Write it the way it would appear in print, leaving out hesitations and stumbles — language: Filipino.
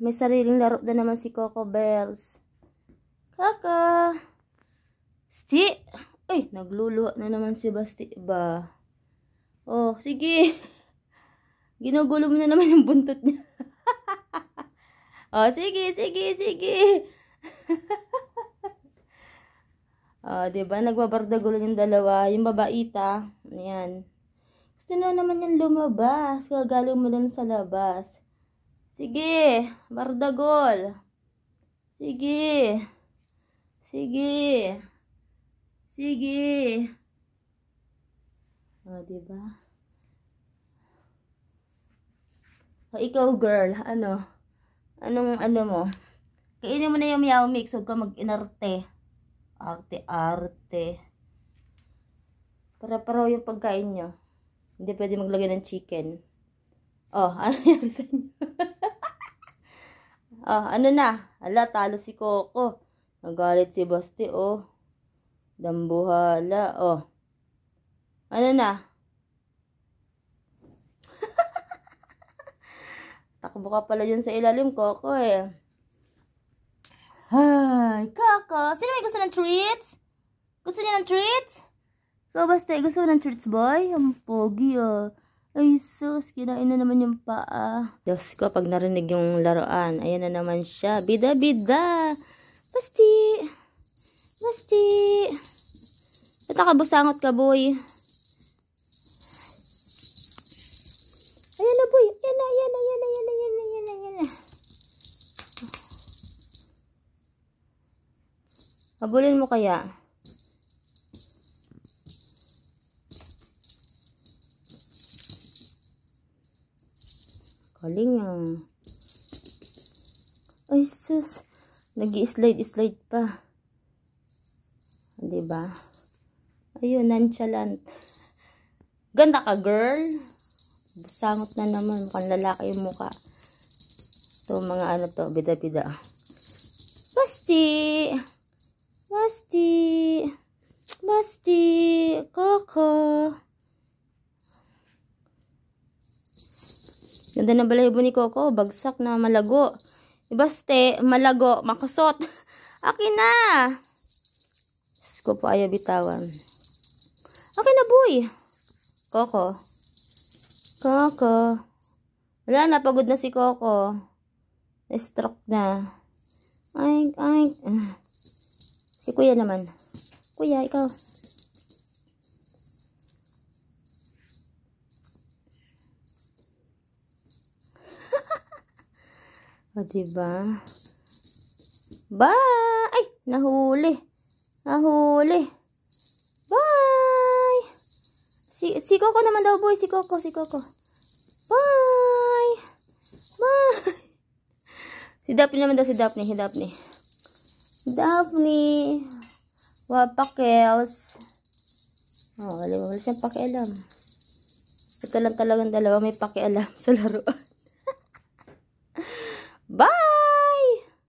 May sariling laro na naman si Coco Bells. Kaka! Ay, nagluluha na naman si Basti ba? Oh, sige. Ginugulo mo na naman yung buntot niya. Oh, sige. Oh, diba? Nagbabardagulo yung dalawa. Yung babaita. Ayan. Gusto na naman yan lumabas. Kagaling mo lang sa labas. Sige. Bardagol. Sige. Oh, diba? Oh, ikaw, girl. Anong mo? Kainin mo na yung Meow Mix. Huwag ka mag-inarte. Arte. Para yung pagkain nyo. Hindi pwede maglagay ng chicken. Oh, ano nangyari sa inyo? Oh, ano na? Hala, talo si Coco. Nagalit si Basti, oh. Dambuhala, oh. Ano na? Takbo ka pala dyan sa ilalim, Coco, eh. Hi, Coco. Sino may gusto ng treats? Gusto niya ng treats? Ikaw, Basti, gusto mo ng treats, boy? Ang pogi, oh. Ay, sus, kinain na naman yung paa. Diyos ko, pag narinig yung laruan, ayan na naman siya. Bida. Basti. Ba't nakabusangot ka, boy? Ayan na, boy. Ayan na. Habulin mo kaya? Kaling ay sus, nag-i-slide pa. Diba? Ayun, nonchalant. Ganda ka, girl. Sangot na naman, mukhang lalaki yung mukha. Ito, mga ano to, bida. Basti, Coco. Ganda na balahibo ni Coco. Bagsak na malago. Basti, malago. Makusot. Akin na. Diyos ko po ayaw bitawan. Akin na, boy. Coco. Wala na. Pagod na si Coco. Na-stroke na. Ay. Si Kuya naman. Kuya, ikaw. O, diba? Bye! Ay! Nahuli. Bye! Si Coco naman daw, boy. Si Coco. Bye! Si Daphne naman daw, si Daphne. Wapakels. Oh, wala siyang pakialam. Ito lang talagang dalawa may pakialam sa laruan.